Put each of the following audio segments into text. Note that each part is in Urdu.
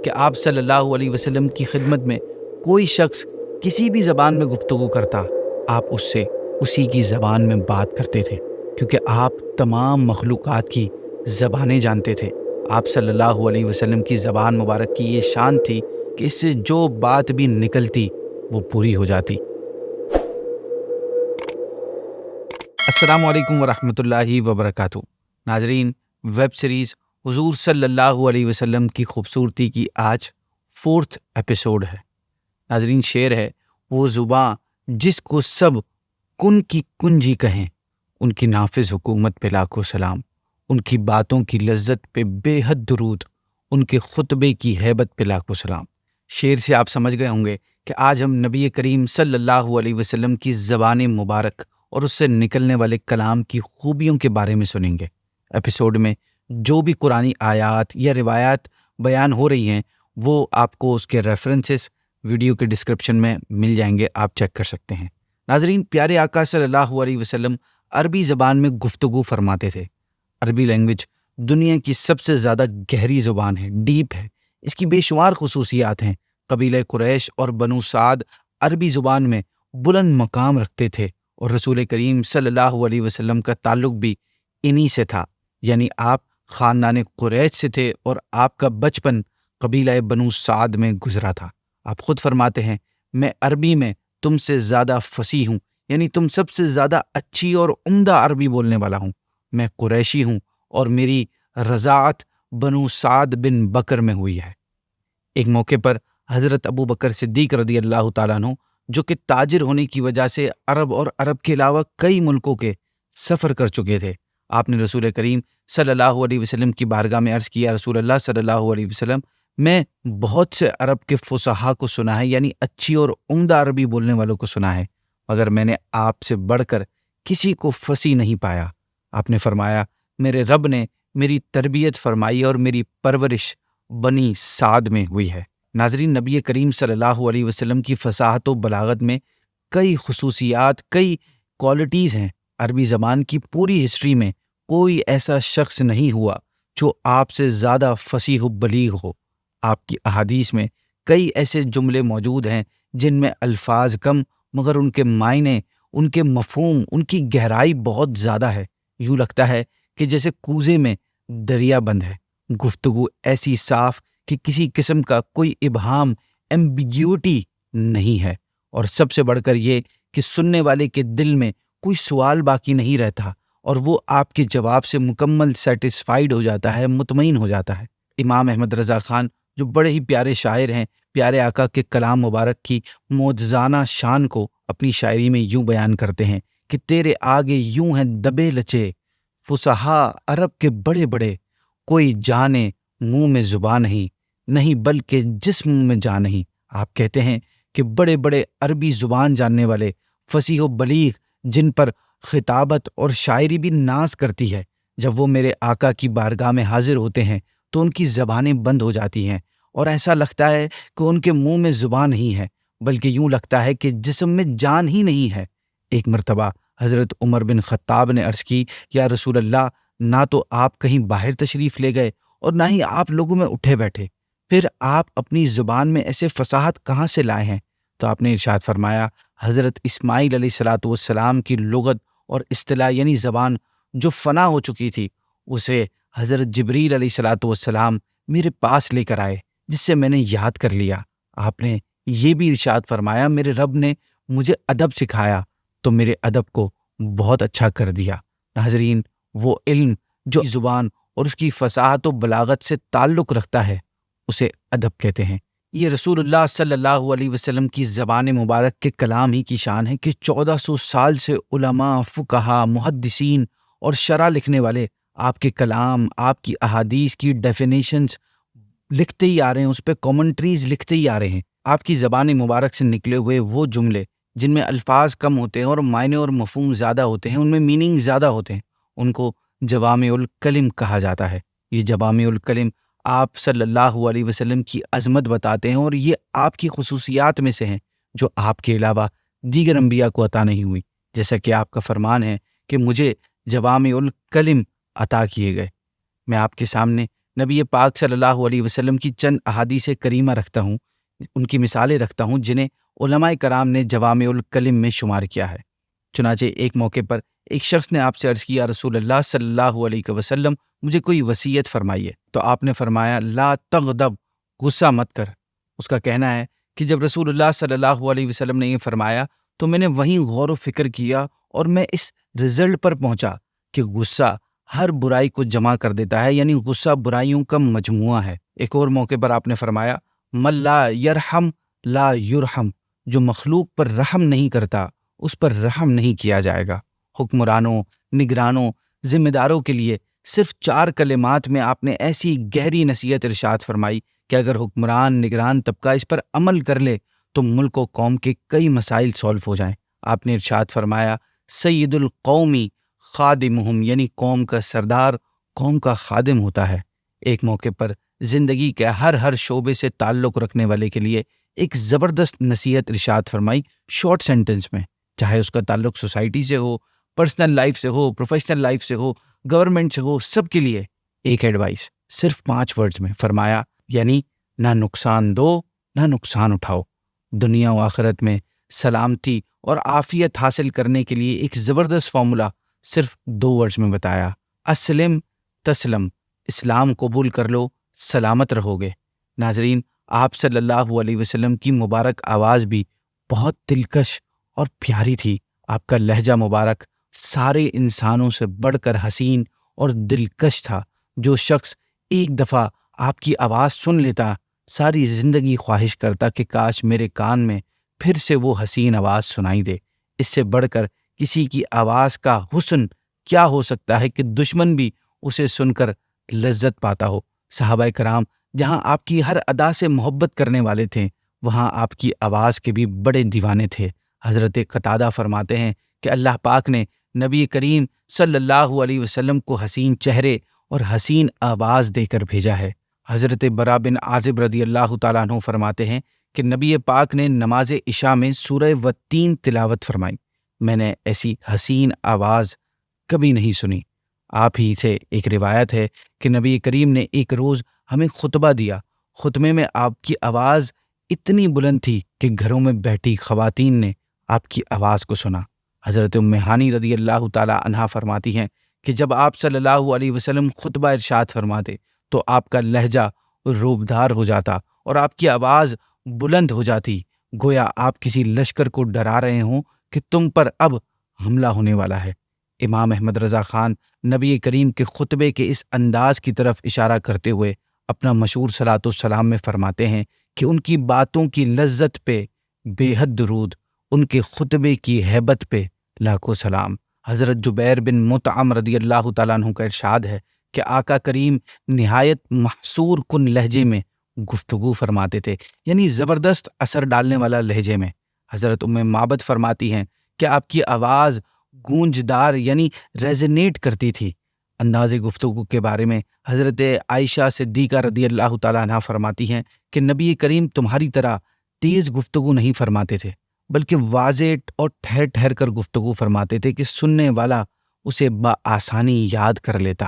کہ آپ صلی اللہ علیہ وسلم کی خدمت میں کوئی شخص کسی بھی زبان میں گفتگو کرتا، آپ اس سے اسی کی زبان میں بات کرتے تھے، کیونکہ آپ تمام مخلوقات کی زبانیں جانتے تھے۔ آپ صلی اللہ علیہ وسلم کی زبان مبارک کی یہ شان تھی کہ اس سے جو بات بھی نکلتی وہ پوری ہو جاتی۔ السلام علیکم ورحمۃ اللہ وبرکاتہ۔ ناظرین، ویب سیریز حضور صلی اللہ علیہ وسلم کی خوبصورتی کی آج 4تھ ایپیسوڈ ہے۔ ناظرین، شعر ہے، وہ زباں جس کو سب کن کی کنجی کہیں، ان کی نافذ حکومت پہ لاکھوں سلام، ان کی باتوں کی لذت پہ بے حد درود، ان کے خطبے کی ہیبت پہ لاکھوں سلام۔ شعر سے آپ سمجھ گئے ہوں گے کہ آج ہم نبی کریم صلی اللہ علیہ وسلم کی زبان مبارک اور اس سے نکلنے والے کلام کی خوبیوں کے بارے میں سنیں گے۔ ایپیسوڈ میں جو بھی قرآنی آیات یا روایات بیان ہو رہی ہیں وہ آپ کو اس کے ریفرنسز ویڈیو کے ڈسکرپشن میں مل جائیں گے، آپ چیک کر سکتے ہیں۔ ناظرین، پیارے آقا صلی اللہ علیہ وسلم عربی زبان میں گفتگو فرماتے تھے۔ عربی لینگویج دنیا کی سب سے زیادہ گہری زبان ہے، ڈیپ ہے، اس کی بے شمار خصوصیات ہیں۔ قبیلہ قریش اور بنو سعد عربی زبان میں بلند مقام رکھتے تھے، اور رسول کریم صلی اللہ علیہ وسلم کا تعلق بھی انہی سے تھا، یعنی آپ خاندان قریش سے تھے اور آپ کا بچپن قبیلہ بنو سعد میں گزرا تھا۔ آپ خود فرماتے ہیں، میں عربی میں تم سے زیادہ فصیح ہوں، یعنی تم سب سے زیادہ اچھی اور عمدہ عربی بولنے والا ہوں۔ میں قریشی ہوں اور میری رضاعت بنو سعد بن بکر میں ہوئی ہے۔ ایک موقع پر حضرت ابو بکر صدیق رضی اللہ تعالیٰ عنہ، جو کہ تاجر ہونے کی وجہ سے عرب اور عرب کے علاوہ کئی ملکوں کے سفر کر چکے تھے، آپ نے رسول کریم صلی اللہ علیہ وسلم کی بارگاہ میں عرض کیا، رسول اللہ صلی اللہ علیہ وسلم، میں بہت سے عرب کے فصحاء کو سنا ہے، یعنی اچھی اور عمدہ عربی بولنے والوں کو سنا ہے، مگر میں نے آپ سے بڑھ کر کسی کو فصیح نہیں پایا۔ آپ نے فرمایا، میرے رب نے میری تربیت فرمائی اور میری پرورش بنی سعد میں ہوئی ہے۔ ناظرین، نبی کریم صلی اللہ علیہ وسلم کی فصاحت و بلاغت میں کئی خصوصیات، کئی کوالٹیز ہیں۔ عربی زبان کی پوری ہسٹری میں کوئی ایسا شخص نہیں ہوا جو آپ سے زیادہ فصیح و بلیغ ہو۔ آپ کی احادیث میں کئی ایسے جملے موجود ہیں جن میں الفاظ کم مگر ان کے معنی، ان کے مفہوم، ان کی گہرائی بہت زیادہ ہے۔ یوں لگتا ہے کہ جیسے کوزے میں دریا بند ہے۔ گفتگو ایسی صاف کہ کسی قسم کا کوئی ابہام، ایمبیگیوٹی نہیں ہے، اور سب سے بڑھ کر یہ کہ سننے والے کے دل میں کوئی سوال باقی نہیں رہتا اور وہ آپ کے جواب سے مکمل سیٹسفائیڈ ہو جاتا ہے، مطمئن ہو جاتا ہے۔ امام احمد رضا خان، جو بڑے ہی پیارے شاعر ہیں، پیارے آقا کے کلام مبارک کی معجزانہ شان کو اپنی شاعری میں یوں بیان کرتے ہیں کہ تیرے آگے یوں ہیں دبے لچے فصحاء عرب کے بڑے بڑے، کوئی جانے منہ میں زبان نہیں بلکہ جس منہ میں جان نہیں۔ آپ کہتے ہیں کہ بڑے بڑے عربی زبان جاننے والے فصیح و بلیغ، جن پر خطابت اور شاعری بھی ناز کرتی ہے، جب وہ میرے آقا کی بارگاہ میں حاضر ہوتے ہیں تو ان کی زبانیں بند ہو جاتی ہیں، اور ایسا لگتا ہے کہ ان کے منہ میں زبان نہیں ہے، بلکہ یوں لگتا ہے کہ جسم میں جان ہی نہیں ہے۔ ایک مرتبہ حضرت عمر بن خطاب نے عرض کی، یا رسول اللہ، نہ تو آپ کہیں باہر تشریف لے گئے اور نہ ہی آپ لوگوں میں اٹھے بیٹھے، پھر آپ اپنی زبان میں ایسے فصاحت کہاں سے لائے ہیں؟ تو آپ نے ارشاد فرمایا، حضرت اسماعیل علیہ الصلاۃ والسلام کی لغت اور اصطلاح، یعنی زبان جو فنا ہو چکی تھی، اسے حضرت جبریل علیہ الصلاۃ والسلام میرے پاس لے کر آئے، جس سے میں نے یاد کر لیا۔ آپ نے یہ بھی ارشاد فرمایا، میرے رب نے مجھے ادب سکھایا تو میرے ادب کو بہت اچھا کر دیا۔ ناظرین، وہ علم جو زبان اور اس کی فصاحت و بلاغت سے تعلق رکھتا ہے، اسے ادب کہتے ہیں۔ یہ رسول اللہ صلی اللہ علیہ وسلم کی زبان مبارک کے کلام ہی کی شان ہے کہ 1400 سال سے علماء، فقہا، محدثین اور شرح لکھنے والے آپ کے کلام، آپ کی احادیث کی ڈیفینیشنز لکھتے ہی آ رہے ہیں، اس پہ کامنٹریز لکھتے ہی آ رہے ہیں۔ آپ کی زبان مبارک سے نکلے ہوئے وہ جملے جن میں الفاظ کم ہوتے ہیں اور معنی اور مفہوم زیادہ ہوتے ہیں، ان میں میننگ زیادہ ہوتے ہیں، ان کو جوامع الکلم کہا جاتا ہے۔ یہ جوامع الکلم آپ صلی اللہ علیہ وسلم کی عظمت بتاتے ہیں، اور یہ آپ کی خصوصیات میں سے ہیں جو آپ کے علاوہ دیگر انبیاء کو عطا نہیں ہوئی، جیسا کہ آپ کا فرمان ہے کہ مجھے جوامع الکلم عطا کیے گئے۔ میں آپ کے سامنے نبی پاک صلی اللہ علیہ وسلم کی چند احادیث کریمہ رکھتا ہوں، ان کی مثالیں رکھتا ہوں جنہیں علماء کرام نے جوامع الکلم میں شمار کیا ہے۔ چنانچہ ایک موقع پر ایک شخص نے آپ سے عرض کیا، رسول اللہ صلی اللہ علیہ وسلم مجھے کوئی وصیت فرمائیے۔ تو آپ نے فرمایا، لا تغضب، غصہ مت کر۔ اس کا کہنا ہے کہ جب رسول اللہ صلی اللہ علیہ وسلم نے یہ فرمایا تو میں نے وہیں غور و فکر کیا اور میں اس رزلٹ پر پہنچا کہ غصہ ہر برائی کو جمع کر دیتا ہے، یعنی غصہ برائیوں کا مجموعہ ہے۔ ایک اور موقع پر آپ نے فرمایا، من لا یرحم لا یرحم، جو مخلوق پر رحم نہیں کرتا اس پر رحم نہیں کیا جائے گا۔ حکمرانوں، نگرانوں، ذمہ داروں کے لیے صرف 4 کلمات میں آپ نے ایسی گہری نصیحت ارشاد فرمائی کہ اگر حکمران، نگران طبقہ اس پر عمل کر لے تو ملک و قوم کے کئی مسائل سولو ہو جائیں۔ آپ نے ارشاد فرمایا، سید القومی خادمہم، یعنی قوم کا سردار قوم کا خادم ہوتا ہے۔ ایک موقع پر زندگی کے ہر شعبے سے تعلق رکھنے والے کے لیے ایک زبردست نصیحت ارشاد فرمائی شارٹ سینٹنس میں، چاہے اس کا تعلق سوسائٹی سے ہو، پرسنل لائف سے ہو، پروفیشنل لائف سے ہو، گورنمنٹ سے ہو، سب کے لیے ایک ایڈوائس صرف 5 ورڈز میں فرمایا، یعنی نہ نقصان دو نہ نقصان اٹھاؤ۔ دنیا و آخرت میں سلامتی اور عافیت حاصل کرنے کے لیے ایک زبردست فارمولا صرف 2 ورڈز میں بتایا، اسلم تسلم، اسلام قبول کر لو سلامت رہو گے۔ ناظرین، آپ صلی اللہ علیہ وسلم کی مبارک آواز بھی بہت دلکش اور پیاری تھی۔ آپ کا لہجہ مبارک سارے انسانوں سے بڑھ کر حسین اور دلکش تھا۔ جو شخص ایک دفعہ آپ کی آواز سن لیتا ساری زندگی خواہش کرتا کہ کاش میرے کان میں پھر سے وہ حسین آواز سنائی دے۔ اس سے بڑھ کر کسی کی آواز کا حسن کیا ہو سکتا ہے کہ دشمن بھی اسے سن کر لذت پاتا ہو۔ صحابہ کرام جہاں آپ کی ہر ادا سے محبت کرنے والے تھے، وہاں آپ کی آواز کے بھی بڑے دیوانے تھے۔ حضرت قتادہ فرماتے ہیں کہ اللہ پاک نے نبی کریم صلی اللہ علیہ وسلم کو حسین چہرے اور حسین آواز دے کر بھیجا ہے۔ حضرت برا بن عازب رضی اللہ تعالیٰ عنہ فرماتے ہیں کہ نبی پاک نے نماز عشاء میں سورہ والتین تلاوت فرمائی، میں نے ایسی حسین آواز کبھی نہیں سنی۔ آپ ہی سے ایک روایت ہے کہ نبی کریم نے ایک روز ہمیں خطبہ دیا، خطبے میں آپ کی آواز اتنی بلند تھی کہ گھروں میں بیٹھی خواتین نے آپ کی آواز کو سنا۔ حضرت ام ہانی رضی اللہ تعالی عنہا فرماتی ہیں کہ جب آپ صلی اللہ علیہ وسلم خطبہ ارشاد فرماتے تو آپ کا لہجہ روبدار ہو جاتا اور آپ کی آواز بلند ہو جاتی، گویا آپ کسی لشکر کو ڈرا رہے ہوں کہ تم پر اب حملہ ہونے والا ہے۔ امام احمد رضا خان نبی کریم کے خطبے کے اس انداز کی طرف اشارہ کرتے ہوئے اپنا مشہور صلاۃ السلام میں فرماتے ہیں کہ ان کی باتوں کی لذت پہ بے حد درود، ان کے خطبے کی ہیبت پہ لاکھوں سلام۔ حضرت جبیر بن مطعم رضی اللہ تعالیٰ عنہ کا ارشاد ہے کہ آقا کریم نہایت محصور کن لہجے میں گفتگو فرماتے تھے، یعنی زبردست اثر ڈالنے والا لہجے میں۔ حضرت ام معبد فرماتی ہیں کہ آپ کی آواز گونجدار یعنی ریزونیٹ کرتی تھی۔ انداز گفتگو کے بارے میں حضرت عائشہ صدیقہ رضی اللہ تعالیٰ عنہ فرماتی ہیں کہ نبی کریم تمہاری طرح تیز گفتگو نہیں فرماتے تھے، بلکہ واضح اور ٹھہر ٹھہر کر گفتگو فرماتے تھے کہ سننے والا اسے بآسانی یاد کر لیتا۔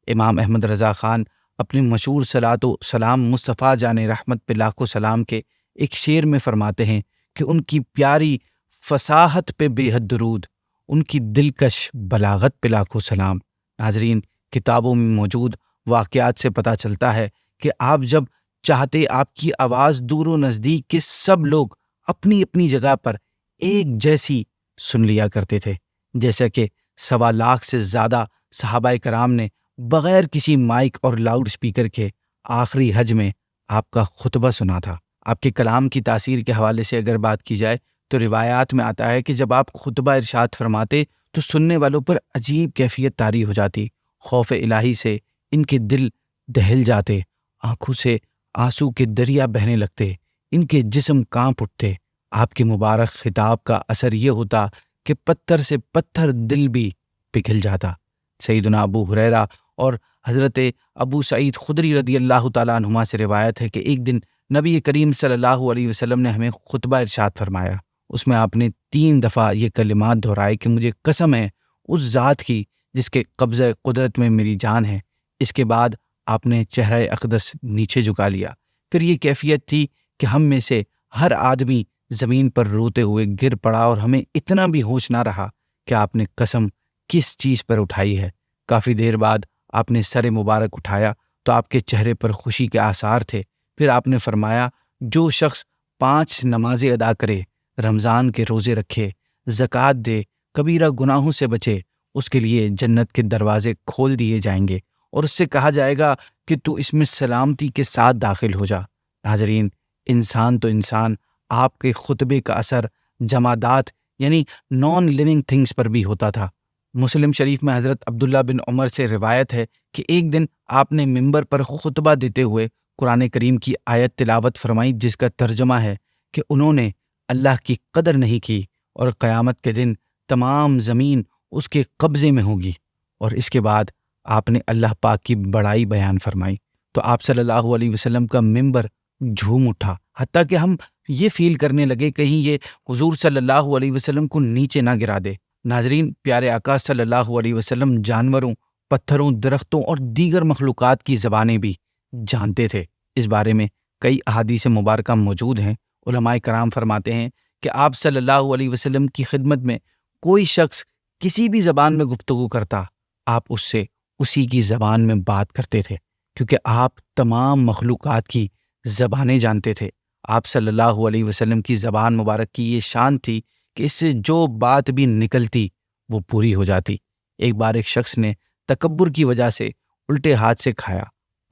امام احمد رضا خان اپنے مشہور صلاۃ و سلام مصطفیٰ جان رحمت پہ لاکھوں سلام کے ایک شعر میں فرماتے ہیں کہ ان کی پیاری فصاحت پہ بے حد درود، ان کی دلکش بلاغت پہ لاکھوں سلام۔ ناظرین، کتابوں میں موجود واقعات سے پتہ چلتا ہے کہ آپ جب چاہتے آپ کی آواز دور و نزدیک کے سب لوگ اپنی اپنی جگہ پر ایک جیسی سن لیا کرتے تھے، جیسا کہ 1.25 لاکھ سے زیادہ صحابہ کرام نے بغیر کسی مائک اور لاؤڈ سپیکر کے آخری حج میں آپ کا خطبہ سنا تھا۔ آپ کے کلام کی تاثیر کے حوالے سے اگر بات کی جائے تو روایات میں آتا ہے کہ جب آپ خطبہ ارشاد فرماتے تو سننے والوں پر عجیب کیفیت طاری ہو جاتی، خوف الہی سے ان کے دل دہل جاتے، آنکھوں سے آنسو کے دریا بہنے لگتے، ان کے جسم کانپ اٹھتے۔ آپ کے مبارک خطاب کا اثر یہ ہوتا کہ پتھر سے پتھر دل بھی پگھل جاتا۔ سیدنا ابو ہریرہ اور حضرت ابو سعید خدری رضی اللہ تعالیٰ عنہما سے روایت ہے کہ ایک دن نبی کریم صلی اللہ علیہ وسلم نے ہمیں خطبہ ارشاد فرمایا۔ اس میں آپ نے 3 دفعہ یہ کلمات دہرائے کہ مجھے قسم ہے اس ذات کی جس کے قبضہ قدرت میں میری جان ہے۔ اس کے بعد آپ نے چہرہ اقدس نیچے جھکا لیا. پھر یہ کیفیت تھی کہ ہم میں سے ہر آدمی زمین پر روتے ہوئے گر پڑا اور ہمیں اتنا بھی ہوش نہ رہا کہ آپ نے قسم کس چیز پر اٹھائی ہے. کافی دیر بعد آپ نے سر مبارک اٹھایا تو آپ کے چہرے پر خوشی کے آثار تھے. پھر آپ نے فرمایا جو شخص 5 نمازیں ادا کرے، رمضان کے روزے رکھے، زکوٰۃ دے، کبیرہ گناہوں سے بچے، اس کے لیے جنت کے دروازے کھول دیے جائیں گے اور اس سے کہا جائے گا کہ تو اس میں سلامتی کے ساتھ داخل ہو جا. ناظرین، انسان تو انسان، آپ کے خطبے کا اثر جمادات یعنی نان لیونگ تھنگس پر بھی ہوتا تھا. مسلم شریف میں حضرت عبداللہ بن عمر سے روایت ہے کہ ایک دن آپ نے ممبر پر خطبہ دیتے ہوئے قرآن کریم کی آیت تلاوت فرمائی جس کا ترجمہ ہے کہ انہوں نے اللہ کی قدر نہیں کی اور قیامت کے دن تمام زمین اس کے قبضے میں ہوگی. اور اس کے بعد آپ نے اللہ پاک کی بڑائی بیان فرمائی تو آپ صلی اللہ علیہ وسلم کا ممبر جھوم اٹھا، حتیٰ کہ ہم یہ فیل کرنے لگے کہیں یہ حضور صلی اللہ علیہ وسلم کو نیچے نہ گرا دے. ناظرین، پیارے آقا صلی اللہ علیہ وسلم جانوروں، پتھروں، درختوں اور دیگر مخلوقات کی زبانیں بھی جانتے تھے. اس بارے میں کئی احادیث مبارکہ موجود ہیں. علماء کرام فرماتے ہیں کہ آپ صلی اللہ علیہ وسلم کی خدمت میں کوئی شخص کسی بھی زبان میں گفتگو کرتا، آپ اس سے اسی کی زبان میں بات کرتے تھے کیونکہ آپ تمام مخلوقات کی زبانیں جانتے تھے. آپ صلی اللہ علیہ وسلم کی زبان مبارک کی یہ شان تھی کہ اس سے جو بات بھی نکلتی وہ پوری ہو جاتی. ایک بار ایک شخص نے تکبر کی وجہ سے الٹے ہاتھ سے کھایا.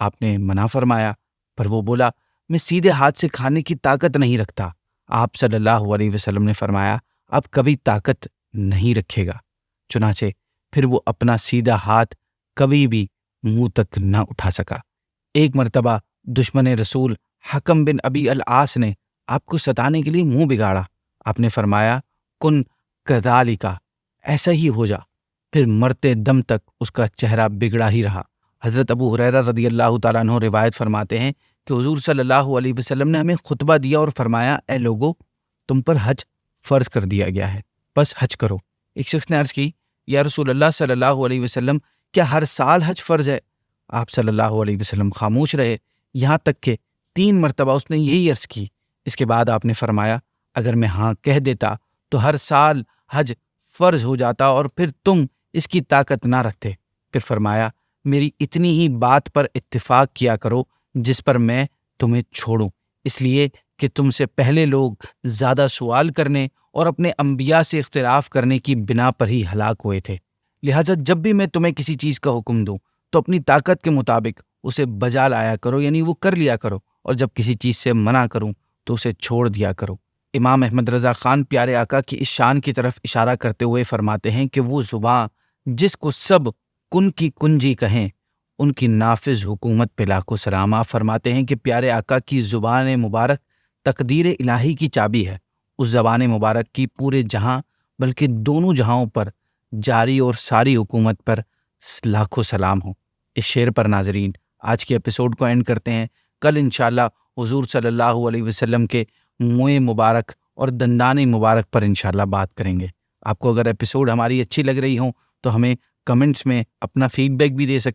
آپ نے منع فرمایا پر وہ بولا میں سیدھے ہاتھ سے کھانے کی طاقت نہیں رکھتا. آپ صلی اللہ علیہ وسلم نے فرمایا اب کبھی طاقت نہیں رکھے گا. چنانچہ پھر وہ اپنا سیدھا ہاتھ کبھی بھی منہ تک نہ اٹھا سکا. ایک مرتبہ دشمن رسول حکم بن ابی العاص نے آپ کو ستانے کے لیے منہ بگاڑا. آپ نے فرمایا کن کذالک، ایسا ہی ہو جا. پھر مرتے دم تک اس کا چہرہ بگڑا ہی رہا. حضرت ابو ہریرہ رضی اللہ تعالیٰ عنہ روایت فرماتے ہیں کہ حضور صلی اللہ علیہ وسلم نے ہمیں خطبہ دیا اور فرمایا اے لوگو، تم پر حج فرض کر دیا گیا ہے، بس حج کرو. ایک شخص نے عرض کی یا رسول اللہ صلی اللہ علیہ وسلم کیا ہر سال حج فرض ہے؟ آپ صلی اللہ علیہ وسلم خاموش رہے یہاں تک کہ 3 مرتبہ اس نے یہی عرض کی. اس کے بعد آپ نے فرمایا اگر میں ہاں کہہ دیتا تو ہر سال حج فرض ہو جاتا اور پھر تم اس کی طاقت نہ رکھتے. پھر فرمایا میری اتنی ہی بات پر اتفاق کیا کرو جس پر میں تمہیں چھوڑوں، اس لیے کہ تم سے پہلے لوگ زیادہ سوال کرنے اور اپنے انبیاء سے اختلاف کرنے کی بنا پر ہی ہلاک ہوئے تھے. لہٰذا جب بھی میں تمہیں کسی چیز کا حکم دوں تو اپنی طاقت کے مطابق اسے بجا لایا کرو، یعنی وہ کر لیا کرو، اور جب کسی چیز سے منع کروں تو اسے چھوڑ دیا کرو. امام احمد رضا خان پیارے آقا کی اس شان کی طرف اشارہ کرتے ہوئے فرماتے ہیں کہ وہ زباں جس کو سب کن کی کنجی کہیں ان کی نافذ حکومت پہ لاکھوں سلام. آپ فرماتے ہیں کہ پیارے آقا کی زبان مبارک تقدیر الہی کی چابی ہے. اس زبان مبارک کی پورے جہاں بلکہ دونوں جہاں پر جاری اور ساری حکومت پر لاکھوں سلام ہوں. اس شعر پر ناظرین آج کے ایپیسوڈ کو اینڈ کرتے ہیں. کل انشاءاللہ حضور صلی اللہ علیہ وسلم کے منہ مبارک اور دندان مبارک پر انشاءاللہ بات کریں گے. آپ کو اگر ایپیسوڈ ہماری اچھی لگ رہی ہوں تو ہمیں کمنٹس میں اپنا فیڈ بیک بھی دے سکتے